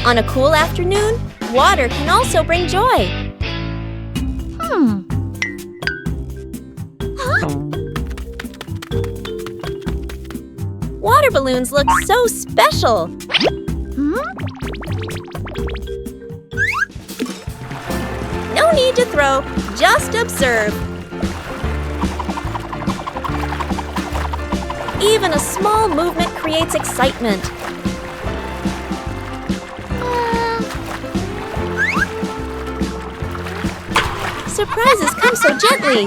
On a cool afternoon, water can also bring joy. Water balloons look so special. No need to throw, just observe. Even a small movement creates excitement. Surprises come so gently.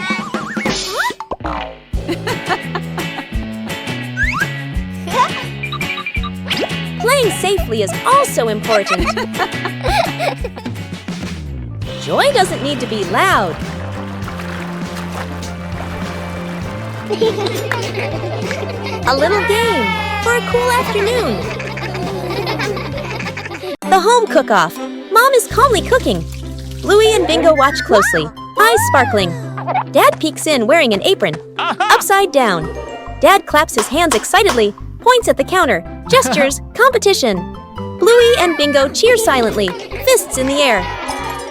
Playing safely is also important. Joy doesn't need to be loud. A little game for a cool afternoon. The home cook-off. Mom is calmly cooking. Bluey and Bingo watch closely, eyes sparkling. Dad peeks in wearing an apron, upside down. Dad claps his hands excitedly, points at the counter, gestures, competition. Bluey and Bingo cheer silently, fists in the air.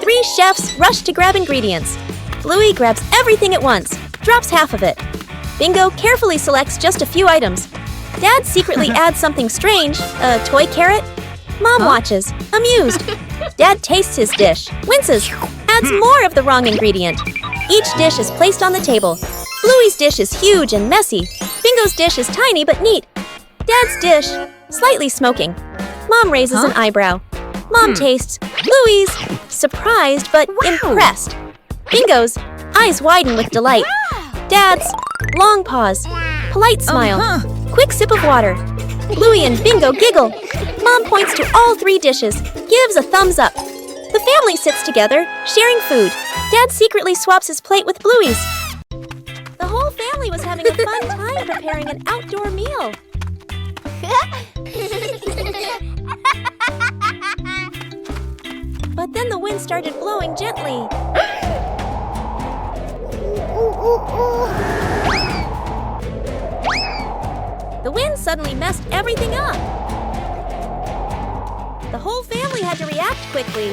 3 chefs rush to grab ingredients. Bluey grabs everything at once, drops half of it. Bingo carefully selects just a few items. Dad secretly adds something strange, a toy carrot. Mom watches, amused. Dad tastes his dish, winces, adds more of the wrong ingredient. Each dish is placed on the table. Bluey's dish is huge and messy. Bingo's dish is tiny but neat. Dad's dish, slightly smoking. Mom raises an eyebrow. Mom tastes. Bluey's, surprised but impressed. Bingo's, eyes widen with delight. Dad's, long pause, polite smile, quick sip of water. Bluey and Bingo giggle. Mom points to all 3 dishes, gives a thumbs up. The family sits together, sharing food. Dad secretly swaps his plate with Bluey's. The whole family was having a fun time preparing an outdoor meal. But then the wind started blowing gently. The wind suddenly messed everything up. The whole family had to react quickly.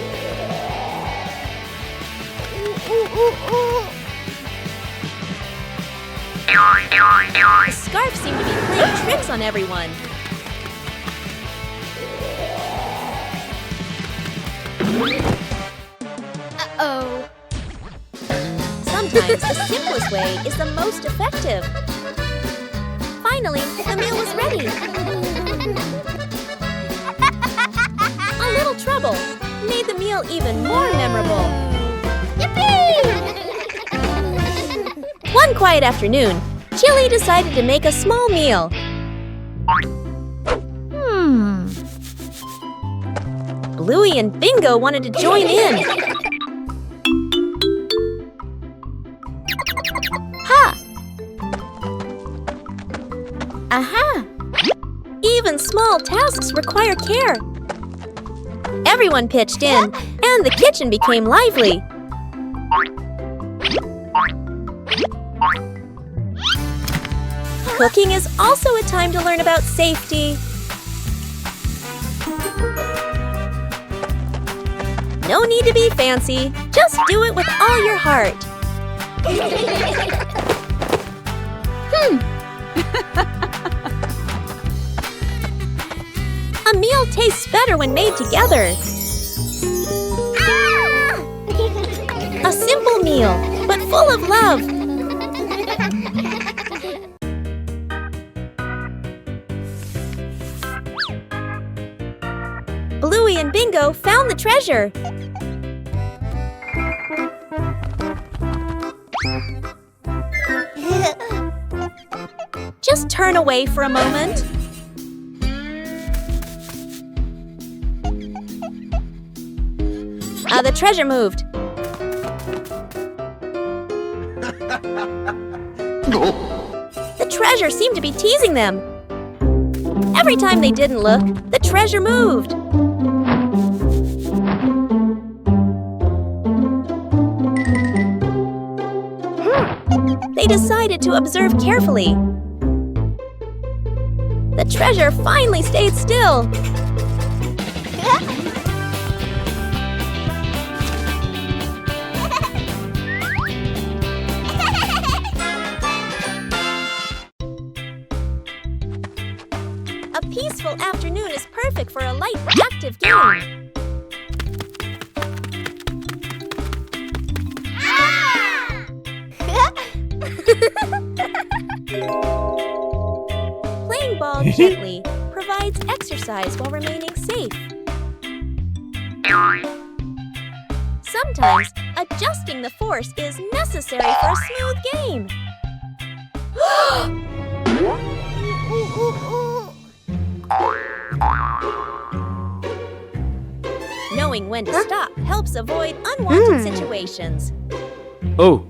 The scarf seemed to be playing tricks on everyone. Uh-oh. Sometimes the simplest way is the most effective. Finally, the meal was ready. A little trouble made the meal even more memorable. Yippee! One quiet afternoon, Chili decided to make a small meal. Bluey and Bingo wanted to join in. Ha! Aha! Even small tasks require care. Everyone pitched in, and the kitchen became lively. Cooking is also a time to learn about safety. No need to be fancy, just do it with all your heart. A meal tastes better when made together. A simple meal, but full of love. Bluey and Bingo found the treasure. Just turn away for a moment. The treasure moved. The treasure seemed to be teasing them. Every time they didn't look, the treasure moved. They decided to observe carefully. The treasure finally stayed still. interactive game. Playing ball gently provides exercise while remaining safe. Sometimes, adjusting the force is necessary for a smooth game. Knowing when to stop helps avoid unwanted situations. Oh.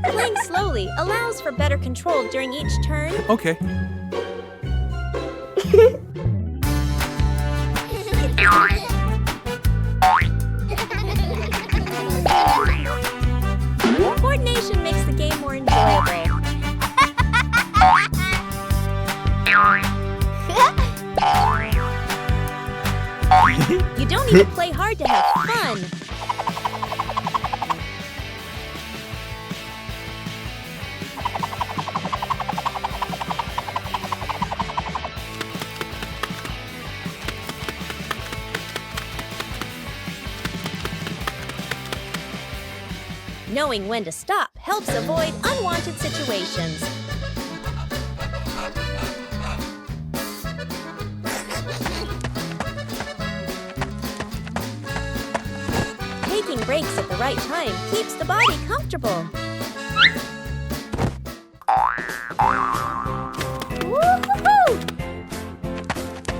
Playing slowly allows for better control during each turn. Okay. Coordination makes the game more enjoyable. You don't need to play hard to have fun. Knowing when to stop helps avoid unwanted situations. Taking breaks at the right time keeps the body comfortable. Woo-hoo-hoo!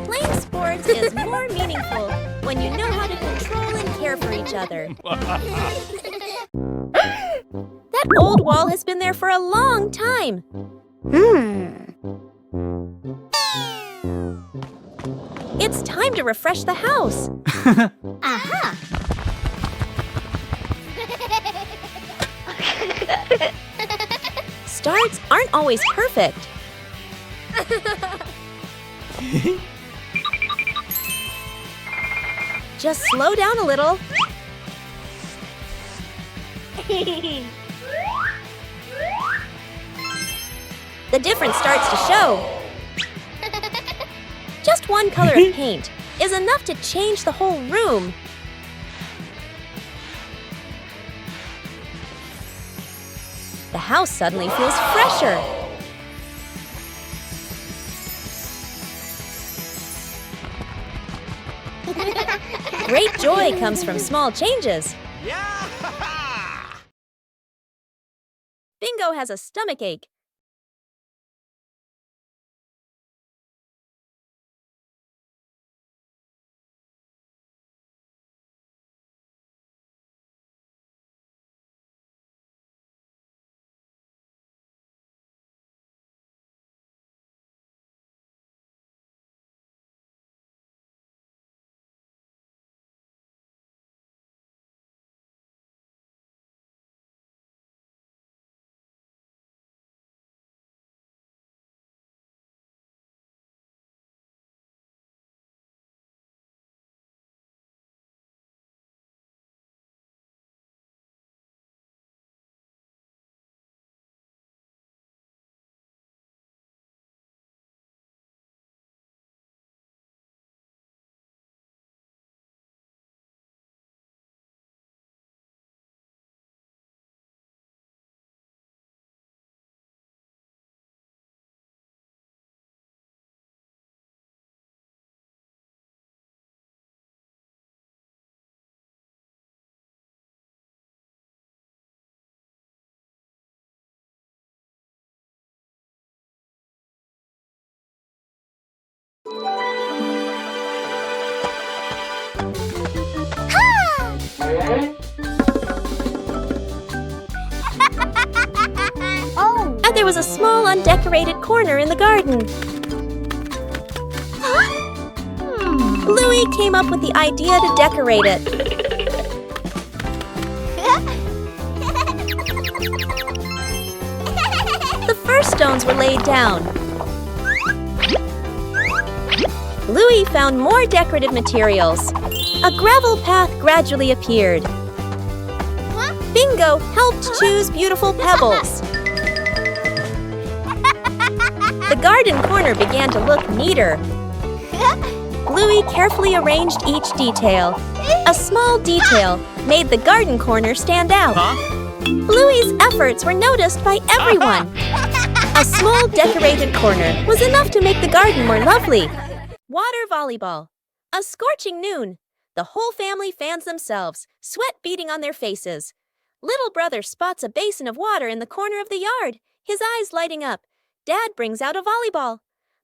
Playing sports is more meaningful when you know how to control and care for each other. That old wall has been there for a long time. It's time to refresh the house. Aha! Starts aren't always perfect. Just slow down a little. The difference starts to show. Just one color of paint is enough to change the whole room. The house suddenly feels fresher. Great joy comes from small changes. Bingo has a stomachache. And there was a small undecorated corner in the garden. Bluey came up with the idea to decorate it. The first stones were laid down. Bluey found more decorative materials. A gravel path gradually appeared. Bingo helped choose beautiful pebbles. the garden corner began to look neater. Bluey carefully arranged each detail. A small detail made the garden corner stand out. Bluey's efforts were noticed by everyone. A small decorated corner was enough to make the garden more lovely. Water volleyball. A scorching noon. The whole family fans themselves, sweat beading on their faces. Little brother spots a basin of water in the corner of the yard, his eyes lighting up. Dad brings out a volleyball.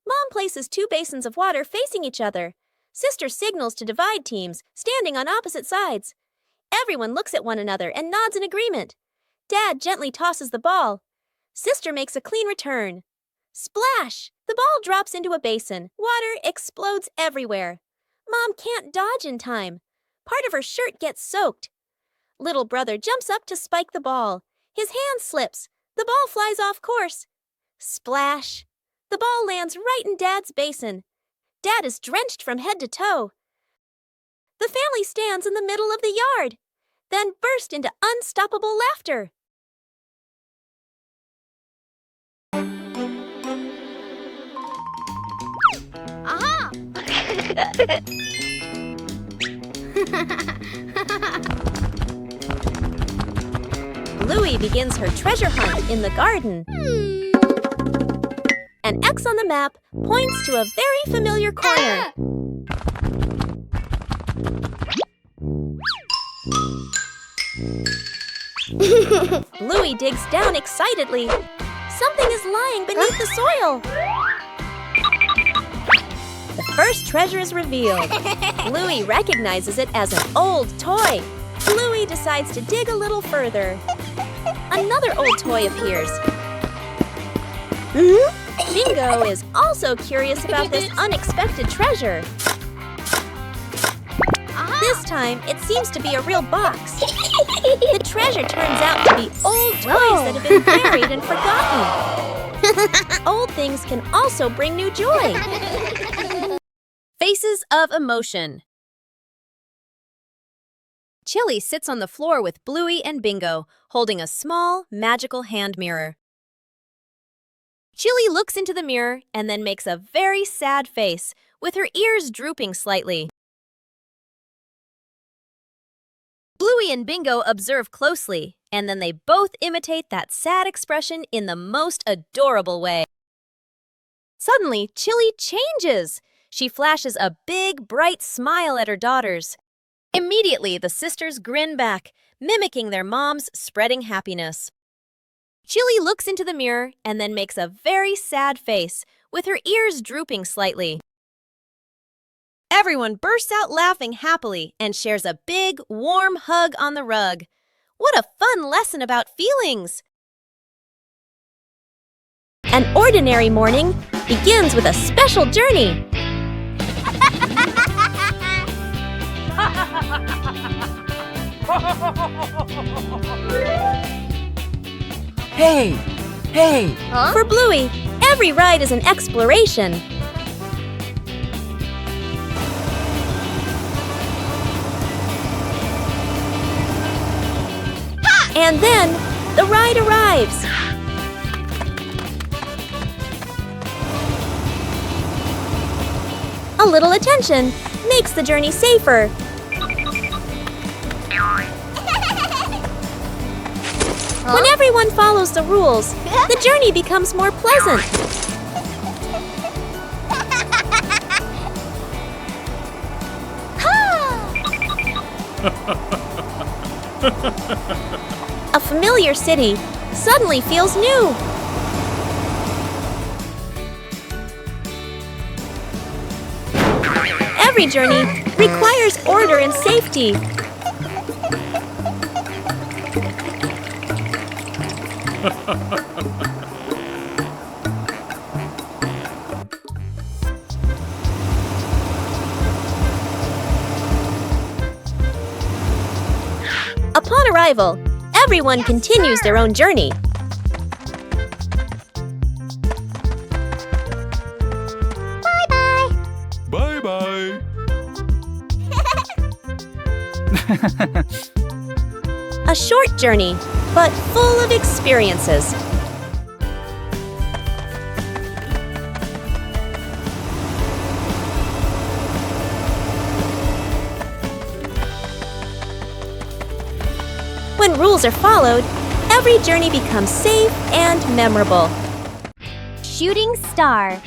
Mom places 2 basins of water facing each other. Sister signals to divide teams, standing on opposite sides. Everyone looks at one another and nods in agreement. Dad gently tosses the ball. Sister makes a clean return. Splash! The ball drops into a basin. Water explodes everywhere. Mom can't dodge in time. Part of her shirt gets soaked. Little brother jumps up to spike the ball. His hand slips. The ball flies off course. Splash! The ball lands right in Dad's basin. Dad is drenched from head to toe. The family stands in the middle of the yard, then burst into unstoppable laughter. Aha! Bluey begins her treasure hunt in the garden. An X on the map points to a very familiar corner. Bluey digs down excitedly. Something is lying beneath the soil. The first treasure is revealed. Bluey recognizes it as an old toy. Bluey decides to dig a little further. Another old toy appears. Bingo is also curious about this unexpected treasure. This time, it seems to be a real box. The treasure turns out to be old toys that have been buried and forgotten. Old things can also bring new joy. Faces of emotion. Chili sits on the floor with Bluey and Bingo, holding a small, magical hand mirror. Chili looks into the mirror and then makes a very sad face, with her ears drooping slightly. Bluey and Bingo observe closely, and then they both imitate that sad expression in the most adorable way. Suddenly, Chili changes. She flashes a big, bright smile at her daughters. Immediately, the sisters grin back, mimicking their mom's spreading happiness. Chili looks into the mirror and then makes a very sad face, with her ears drooping slightly. Everyone bursts out laughing happily and shares a big, warm hug on the rug. What a fun lesson about feelings! An ordinary morning begins with a special journey. Hey! Hey! Huh? For Bluey, every ride is an exploration. And then, the ride arrives. A little attention makes the journey safer. When everyone follows the rules, the journey becomes more pleasant. A familiar city suddenly feels new. Every journey requires order and safety. Upon arrival, everyone continues their own journey. Bye-bye. Bye-bye. A short journey, but full of experiences. when rules are followed, every journey becomes safe and memorable. Shooting star.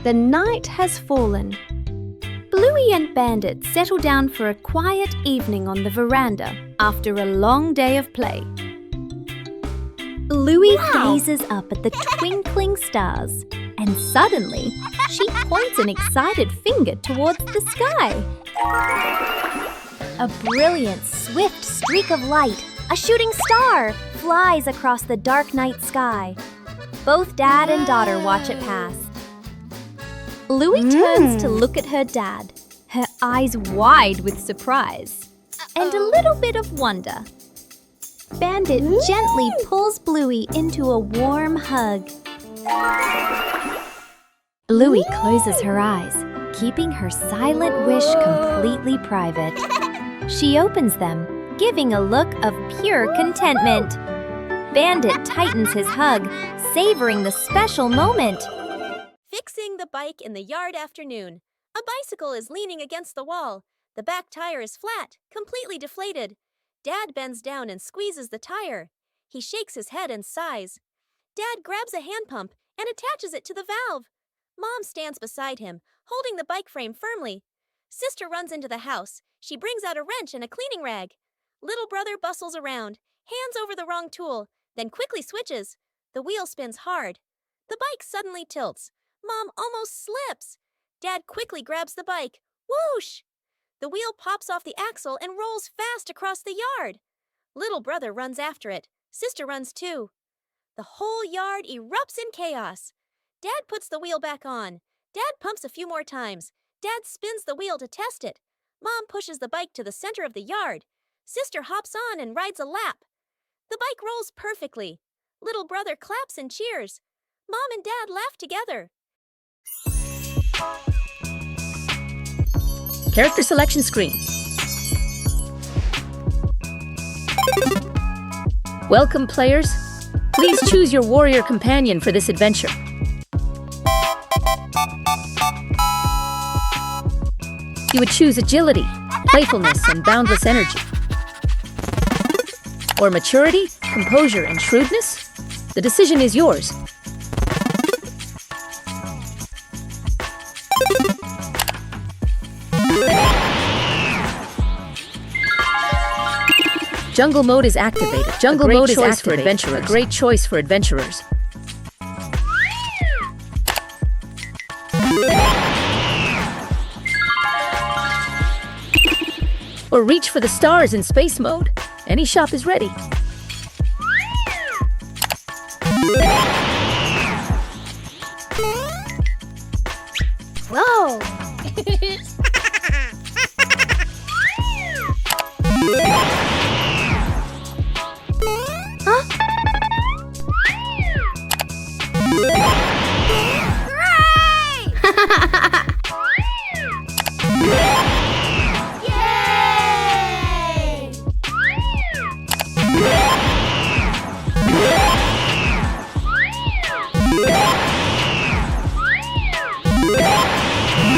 The night has fallen. Bluey and Bandit settle down for a quiet evening on the veranda after a long day of play. Bluey gazes up at the twinkling stars, and suddenly she points an excited finger towards the sky. A brilliant, swift streak of light, a shooting star, flies across the dark night sky. Both dad and daughter watch it pass. Bluey turns to look at her dad, her eyes wide with surprise and a little bit of wonder. Bandit gently pulls Bluey into a warm hug. Bluey closes her eyes, keeping her silent wish completely private. She opens them, giving a look of pure contentment. Bandit tightens his hug, savoring the special moment. Fixing the bike in the yard afternoon. A bicycle is leaning against the wall. The back tire is flat, completely deflated. Dad bends down and squeezes the tire. He shakes his head and sighs. Dad grabs a hand pump and attaches it to the valve. Mom stands beside him, holding the bike frame firmly. Sister runs into the house. She brings out a wrench and a cleaning rag. Little brother bustles around, hands over the wrong tool, then quickly switches. The wheel spins hard. The bike suddenly tilts. Mom almost slips. Dad quickly grabs the bike. Whoosh! The wheel pops off the axle and rolls fast across the yard. Little brother runs after it. Sister runs too. The whole yard erupts in chaos. Dad puts the wheel back on. Dad pumps a few more times. Dad spins the wheel to test it. Mom pushes the bike to the center of the yard. Sister hops on and rides a lap. The bike rolls perfectly. Little brother claps and cheers. Mom and Dad laugh together. Character selection screen. Welcome, players. Please choose your warrior companion for this adventure. You would choose agility, playfulness, and boundless energy. Or maturity, composure, and shrewdness? The decision is yours. Jungle mode is activated. Jungle mode is activated for adventurers. A great choice for adventurers. Or reach for the stars in space mode. Any shop is ready. Whoa!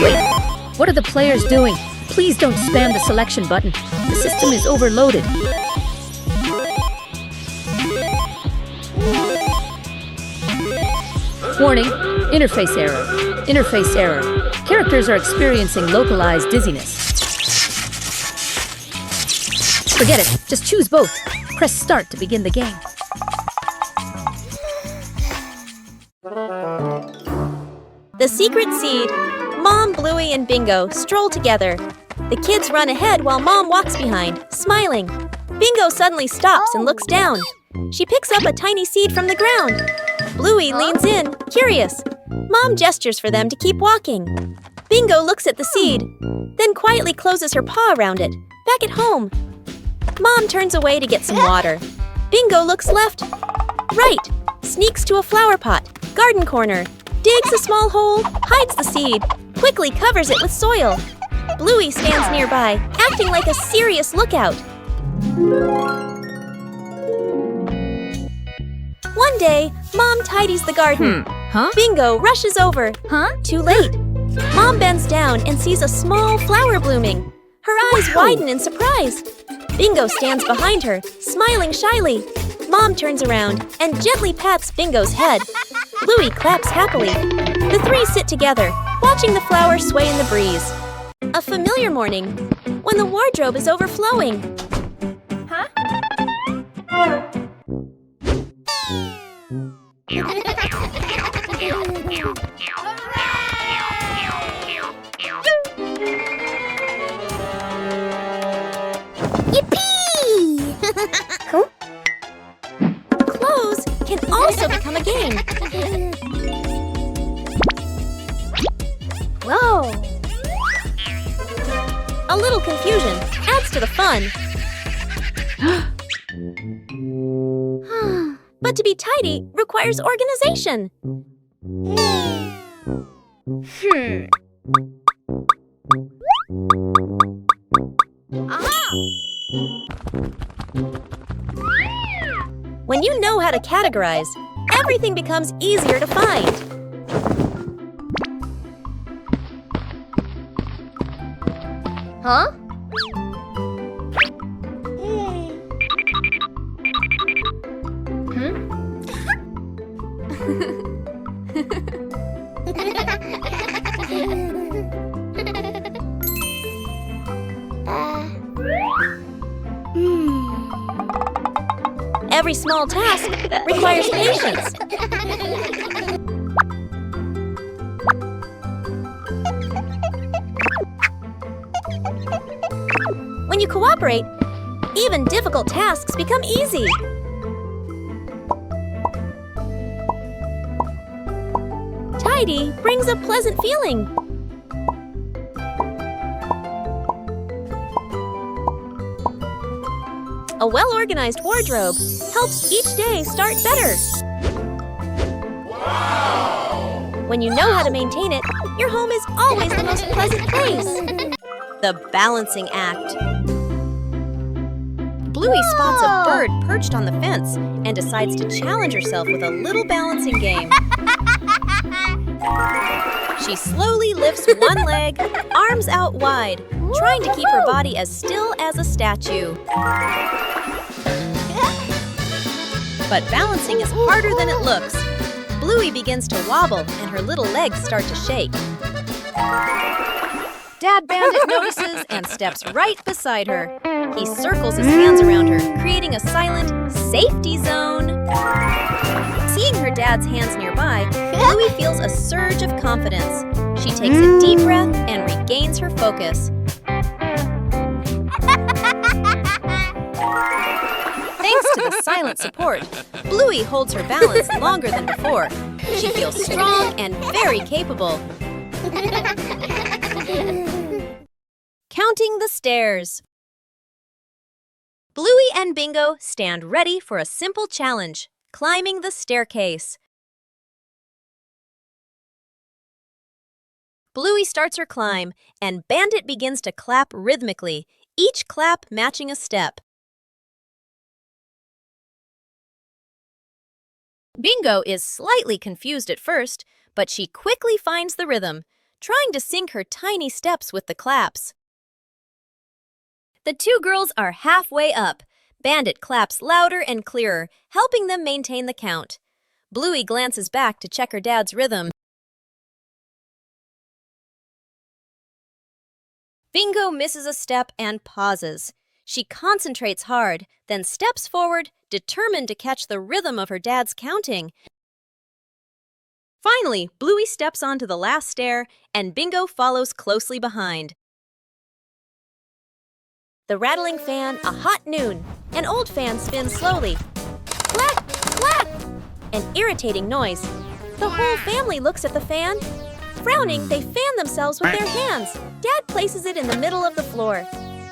Wait, what are the players doing? Please don't spam the selection button. The system is overloaded. Warning, interface error. Interface error. Characters are experiencing localized dizziness. Forget it, just choose both. Press start to begin the game. The secret seed. Mom, Bluey, and Bingo stroll together. The kids run ahead while Mom walks behind, smiling. Bingo suddenly stops and looks down. She picks up a tiny seed from the ground. Bluey leans in, curious. Mom gestures for them to keep walking. Bingo looks at the seed, then quietly closes her paw around it. Back at home. Mom turns away to get some water. Bingo looks left, right, sneaks to a flower pot, garden corner, digs a small hole, hides the seed, quickly covers it with soil. Bluey stands nearby, acting like a serious lookout. One day, Mom tidies the garden. Bingo rushes over. Too late. Mom bends down and sees a small flower blooming. Her eyes widen in surprise. Bingo stands behind her, smiling shyly. Mom turns around and gently pats Bingo's head. Bluey claps happily. The three sit together, watching the flowers sway in the breeze. A familiar morning, when the wardrobe is overflowing. Huh? Yippee! Clothes can also become a game. Whoa! A little confusion adds to the fun. But to be tidy requires organization. When you know how to categorize, everything becomes easier to find. Huh? Every small task requires patience. When you cooperate, even difficult tasks become easy. Tidy brings a pleasant feeling. A well-organized wardrobe helps each day start better. Wow! When you know how to maintain it, your home is always the most pleasant place. The balancing act. Bluey spots a bird perched on the fence and decides to challenge herself with a little balancing game. She slowly lifts one leg, arms out wide, trying to keep her body as still as a statue. But balancing is harder than it looks. Bluey begins to wobble and her little legs start to shake. Dad Bandit notices and steps right beside her. He circles his hands around her, creating a silent safety zone. Seeing her dad's hands nearby, Bluey feels a surge of confidence. She takes a deep breath and regains her focus. Thanks to the silent support, Bluey holds her balance longer than before. She feels strong and very capable. Counting the stairs. Bluey and Bingo stand ready for a simple challenge, climbing the staircase. Bluey starts her climb, and Bandit begins to clap rhythmically, each clap matching a step. Bingo is slightly confused at first, but she quickly finds the rhythm, trying to sync her tiny steps with the claps. The two girls are halfway up. Bandit claps louder and clearer, helping them maintain the count. Bluey glances back to check her dad's rhythm. Bingo misses a step and pauses. She concentrates hard, then steps forward, determined to catch the rhythm of her dad's counting. Finally, Bluey steps onto the last stair, and Bingo follows closely behind. The rattling fan, a hot noon. An old fan spins slowly. Clack, clack! An irritating noise. The whole family looks at the fan. Frowning, they fan themselves with their hands. Dad places it in the middle of the floor.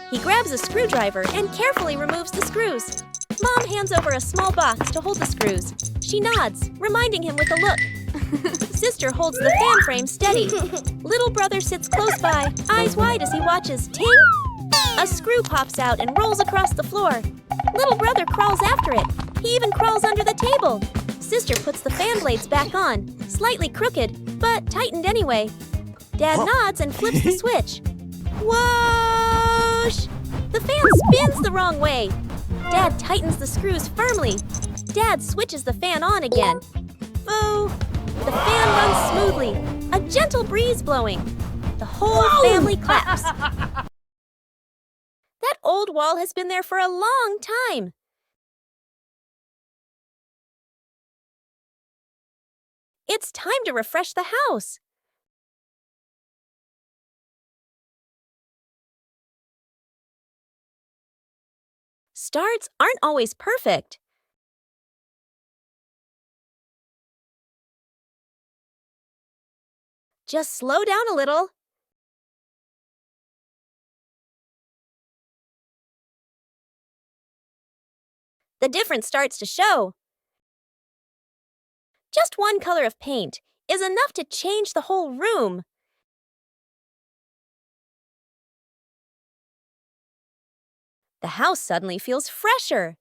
He grabs a screwdriver and carefully removes the screws. Mom hands over a small box to hold the screws. She nods, reminding him with a look. Sister holds the fan frame steady. Little brother sits close by, eyes wide as he watches. Ting! A screw pops out and rolls across the floor. Little brother crawls after it. He even crawls under the table. Sister puts the fan blades back on, slightly crooked, but tightened anyway. Dad nods and flips the switch. Whoosh! The fan spins the wrong way. Dad tightens the screws firmly. Dad switches the fan on again. Boo! The fan runs smoothly. A gentle breeze blowing. The whole family claps. That old wall has been there for a long time. It's time to refresh the house. Starts aren't always perfect. Just slow down a little. The difference starts to show. Just one color of paint is enough to change the whole room. The house suddenly feels fresher.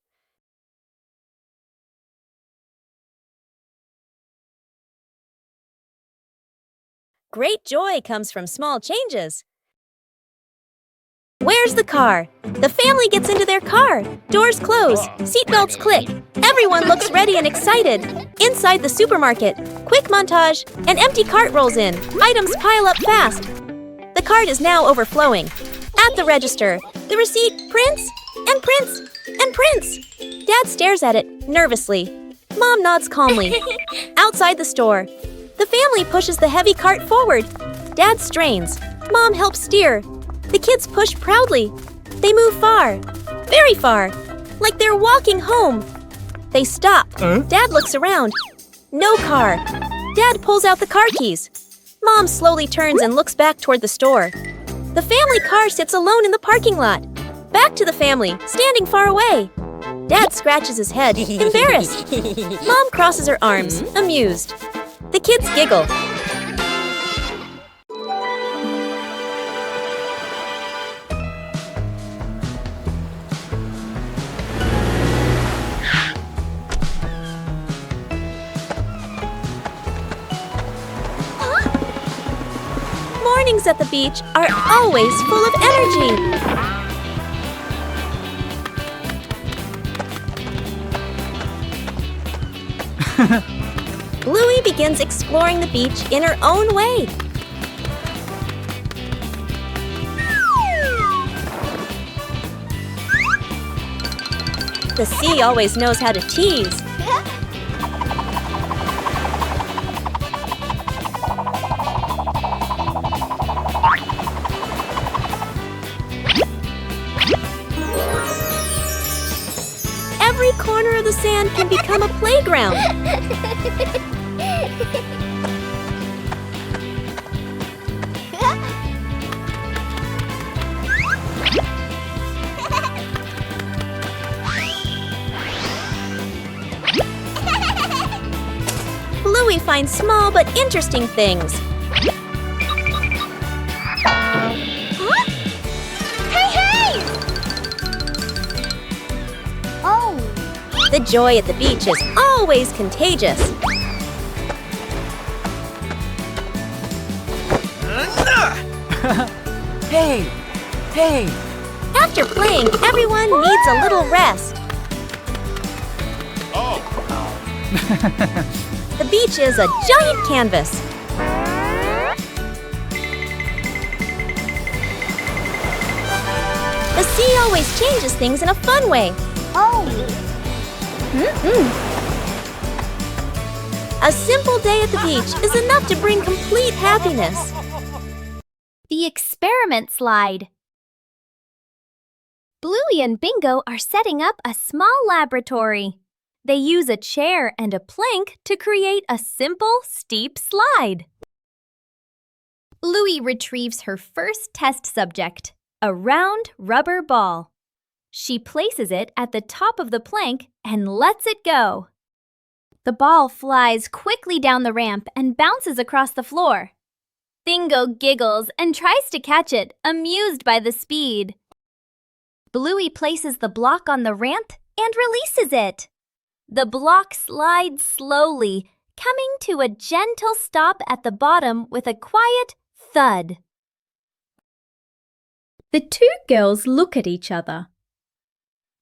Great joy comes from small changes. Where's the car? The family gets into their car. Doors close. Seatbelts click. Everyone looks ready and excited. Inside the supermarket, quick montage. An empty cart rolls in. Items pile up fast. The cart is now overflowing. At the register, the receipt prints and prints and prints. Dad stares at it nervously. Mom nods calmly. Outside the store, the family pushes the heavy cart forward. Dad strains. Mom helps steer. The kids push proudly. They move far, very far, like they're walking home. They stop. Dad looks around. No car. Dad pulls out the car keys. Mom slowly turns and looks back toward the store. The family car sits alone in the parking lot. Back to the family, standing far away. Dad scratches his head, embarrassed. Mom crosses her arms, amused. The kids giggle. Mornings at the beach are always full of energy. Bluey begins exploring the beach in her own way. The sea always knows how to tease. Every corner of the sand can become a playground. Bluey finds small but interesting things. The joy at the beach is always contagious. Hey! Hey! After playing, everyone needs a little rest. The beach is a giant canvas. The sea always changes things in a fun way. A simple day at the beach is enough to bring complete happiness. The experiment slide. Bluey and Bingo are setting up a small laboratory. They use a chair and a plank to create a simple, steep slide. Bluey retrieves her first test subject, a round rubber ball. She places it at the top of the plank and lets it go. The ball flies quickly down the ramp and bounces across the floor. Bingo giggles and tries to catch it, amused by the speed. Bluey places the block on the ramp and releases it. The block slides slowly, coming to a gentle stop at the bottom with a quiet thud. The two girls look at each other.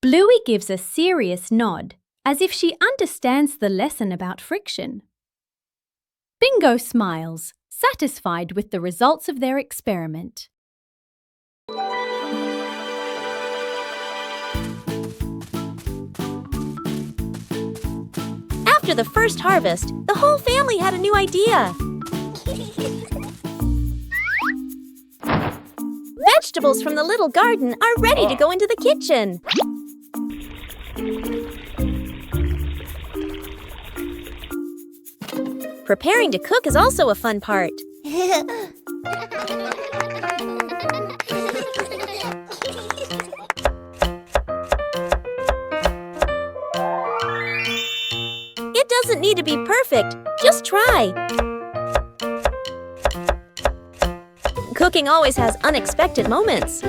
Bluey gives a serious nod, as if she understands the lesson about friction. Bingo smiles, satisfied with the results of their experiment. After the first harvest, the whole family had a new idea. Vegetables from the little garden are ready to go into the kitchen. Preparing to cook is also a fun part. It doesn't need to be perfect, just try. Cooking always has unexpected moments.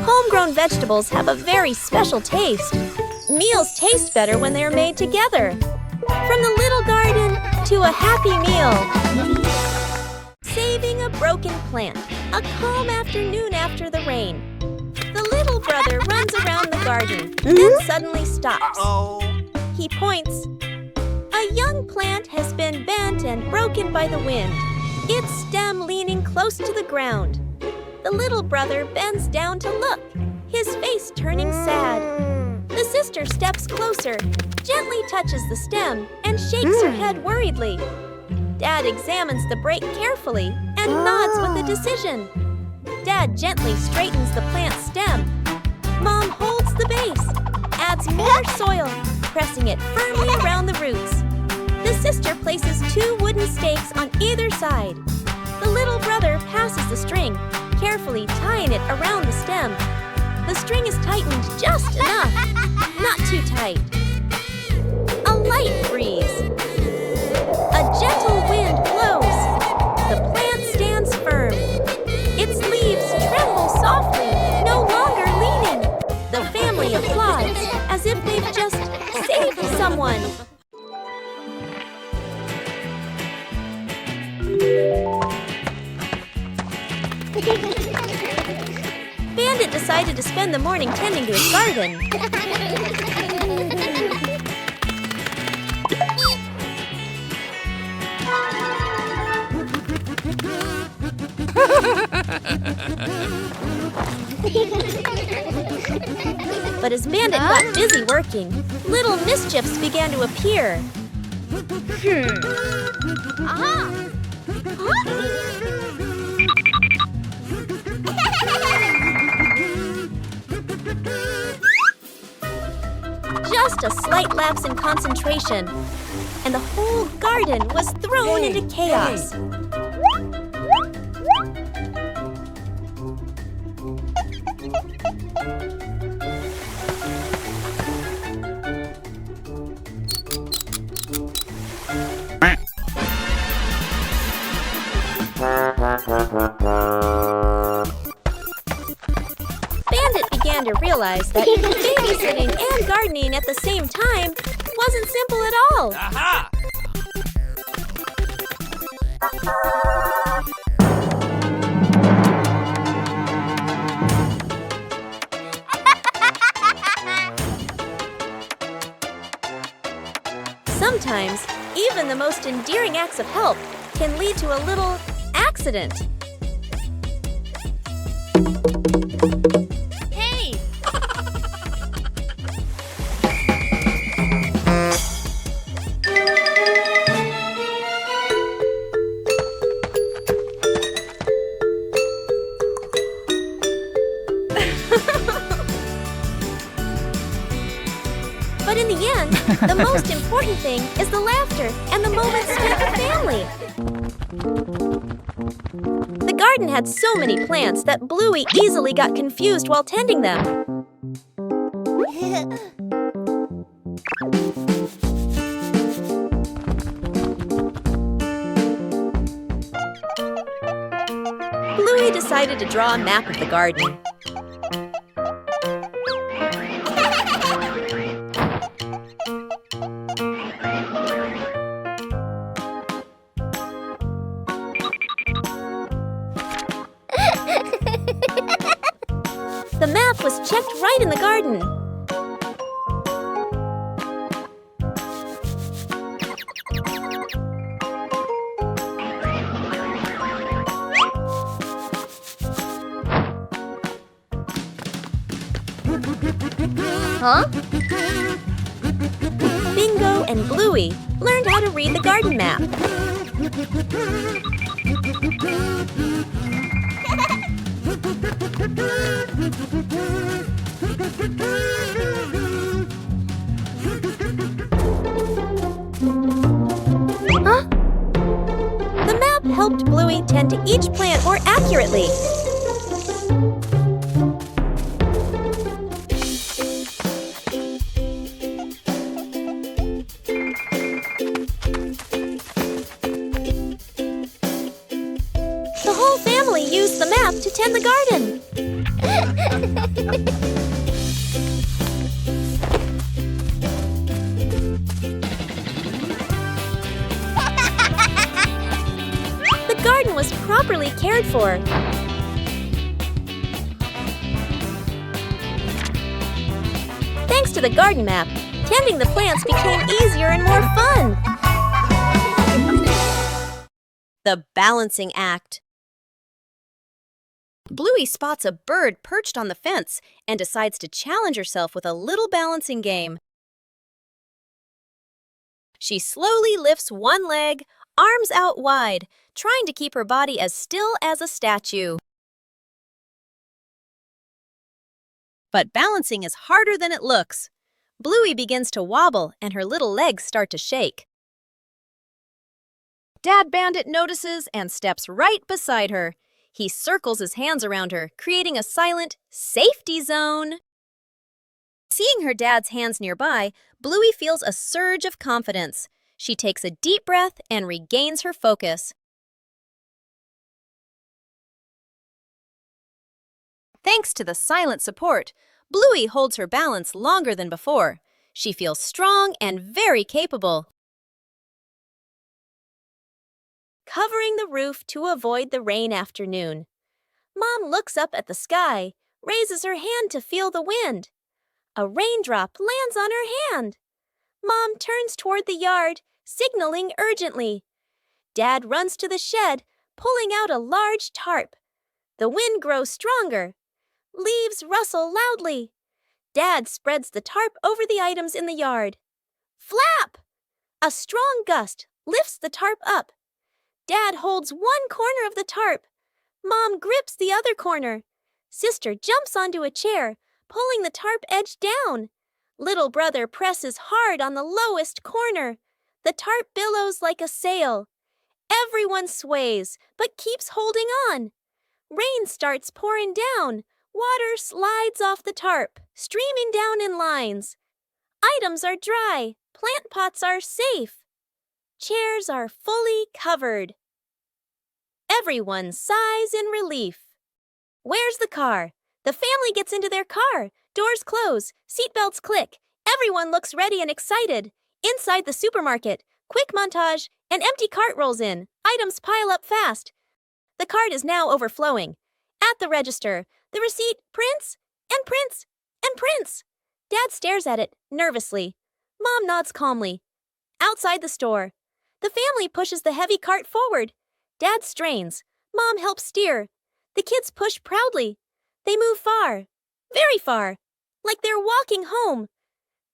Homegrown vegetables have a very special taste. Meals taste better when they are made together. From the little garden to a happy meal. Saving a broken plant. A calm afternoon after the rain. The little brother runs around the garden, then suddenly stops. He points. A young plant has been bent and broken by the wind, its stem leaning close to the ground. The little brother bends down to look, his face turning sad. The sister steps closer, gently touches the stem, and shakes her head worriedly. Dad examines the break carefully and nods with a decision. Dad gently straightens the plant's stem. Mom holds the base, adds more soil, pressing it firmly around the roots. The sister places 2 wooden stakes on either side. The little brother passes the string, carefully tying it around the stem. The string is tightened just enough, not too tight. A light breeze. A gentle wind blows. The plant stands firm. Its leaves tremble softly, no longer leaning. The family applauds as if they've just saved someone. Bandit decided to spend the morning tending to his garden. But as Bandit got busy working, little mischiefs began to appear. Just a slight lapse in concentration, and the whole garden was thrown into chaos. Bandit began to realize that babysitting and gardening at the same time wasn't simple at all. Aha! Sometimes, even the most endearing acts of help can lead to a little accident. Hey! But in the end, the most important thing is the laughter and the moments spent with family. The garden had so many plants that Bluey easily got confused while tending them. Bluey decided to draw a map of the garden. The map was checked right in the garden. Huh? Bingo and Bluey learned how to read the garden map. Huh? The map helped Bluey tend to each plant more accurately. The whole family used the map to tend the garden. The garden was properly cared for. Thanks to the garden map, tending the plants became easier and more fun. The balancing act. Bluey spots a bird perched on the fence and decides to challenge herself with a little balancing game. She slowly lifts one leg, arms out wide, trying to keep her body as still as a statue. But balancing is harder than it looks. Bluey begins to wobble and her little legs start to shake. Dad Bandit notices and steps right beside her. He circles his hands around her, creating a silent safety zone. Seeing her dad's hands nearby, Bluey feels a surge of confidence. She takes a deep breath and regains her focus. Thanks to the silent support, Bluey holds her balance longer than before. She feels strong and very capable. Covering the roof to avoid the rain afternoon. Mom looks up at the sky, raises her hand to feel the wind. A raindrop lands on her hand. Mom turns toward the yard, signaling urgently. Dad runs to the shed, pulling out a large tarp. The wind grows stronger. Leaves rustle loudly. Dad spreads the tarp over the items in the yard. Flap! A strong gust lifts the tarp up. Dad holds one corner of the tarp. Mom grips the other corner. Sister jumps onto a chair, pulling the tarp edge down. Little brother presses hard on the lowest corner. The tarp billows like a sail. Everyone sways, but keeps holding on. Rain starts pouring down. Water slides off the tarp, streaming down in lines. Items are dry. Plant pots are safe. Chairs are fully covered. Everyone sighs in relief. Where's the car? The family gets into their car. Doors close. Seatbelts click. Everyone looks ready and excited. Inside the supermarket, quick montage, an empty cart rolls in. Items pile up fast. The cart is now overflowing. At the register, the receipt prints and prints and prints. Dad stares at it nervously. Mom nods calmly. Outside the store, the family pushes the heavy cart forward. Dad strains. Mom helps steer. The kids push proudly. They move far, very far, like they're walking home.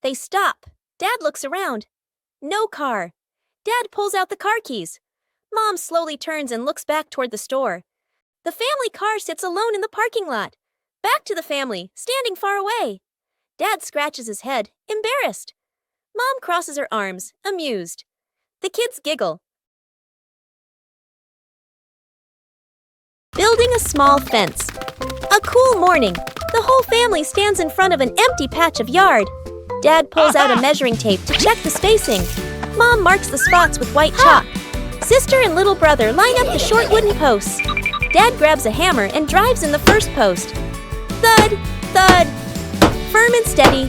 They stop. Dad looks around. No car. Dad pulls out the car keys. Mom slowly turns and looks back toward the store. The family car sits alone in the parking lot. Back to the family, standing far away. Dad scratches his head, embarrassed. Mom crosses her arms, amused. The kids giggle. Building a small fence. A cool morning. The whole family stands in front of an empty patch of yard. Dad pulls out a measuring tape to check the spacing. Mom marks the spots with white chalk. Sister and little brother line up the short wooden posts. Dad grabs a hammer and drives in the first post. Thud, thud. Firm and steady.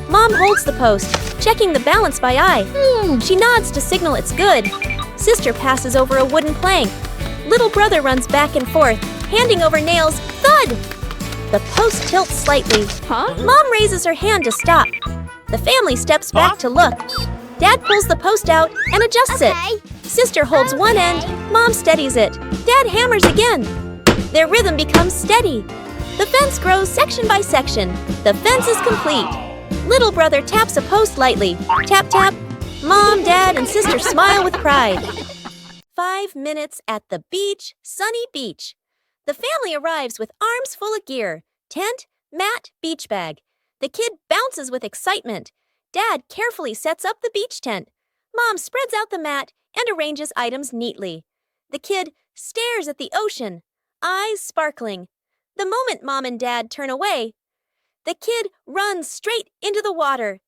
Mom holds the post, checking the balance by eye. She nods to signal it's good. Sister passes over a wooden plank. Little brother runs back and forth, handing over nails. Thud! The post tilts slightly. Huh? Mom raises her hand to stop. The family steps back to look. Dad pulls the post out and adjusts it. Sister holds one end, Mom steadies it. Dad hammers again. Their rhythm becomes steady. The fence grows section by section. The fence is complete. Little brother taps a post lightly. Tap, tap. Mom, Dad, and sister smile with pride. 5 minutes at the beach, sunny beach. The family arrives with arms full of gear. Tent, mat, beach bag. The kid bounces with excitement. Dad carefully sets up the beach tent. Mom spreads out the mat and arranges items neatly. The kid stares at the ocean, eyes sparkling. The moment Mom and Dad turn away, the kid runs straight into the water.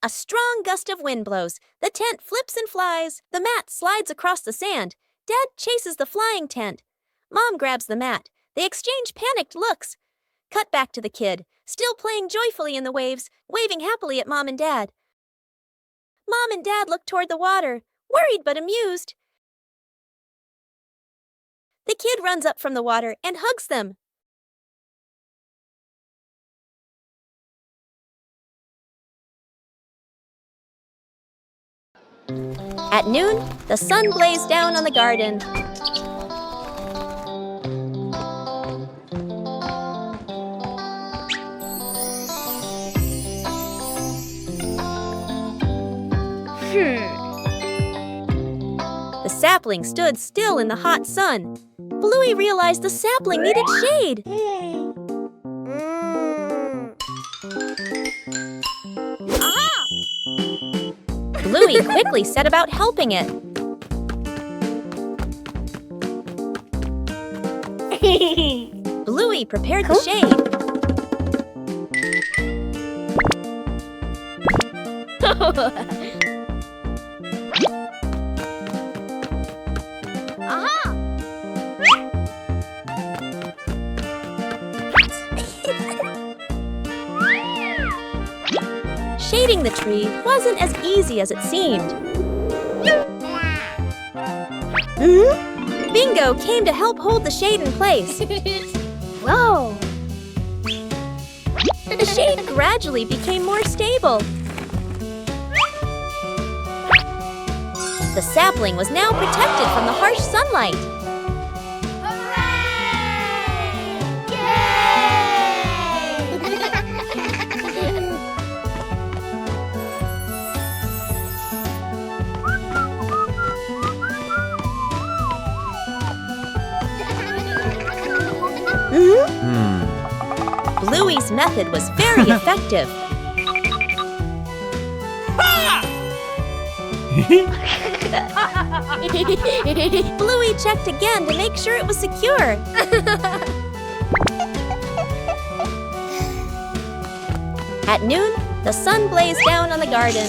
A strong gust of wind blows. The tent flips and flies. The mat slides across the sand. Dad chases the flying tent. Mom grabs the mat. They exchange panicked looks. Cut back to the kid, still playing joyfully in the waves, waving happily at Mom and Dad. Mom and Dad look toward the water, worried but amused. The kid runs up from the water and hugs them. At noon, the sun blazed down on the garden. The sapling stood still in the hot sun. Bluey realized the sapling needed shade. Bluey quickly set about helping it. Bluey prepared the shade. Shading the tree wasn't as easy as it seemed. Bingo came to help hold the shade in place. Whoa! The shade gradually became more stable. The sapling was now protected from the harsh sunlight. Bluey's method was very effective. Bluey checked again to make sure it was secure. At noon, the sun blazed down on the garden.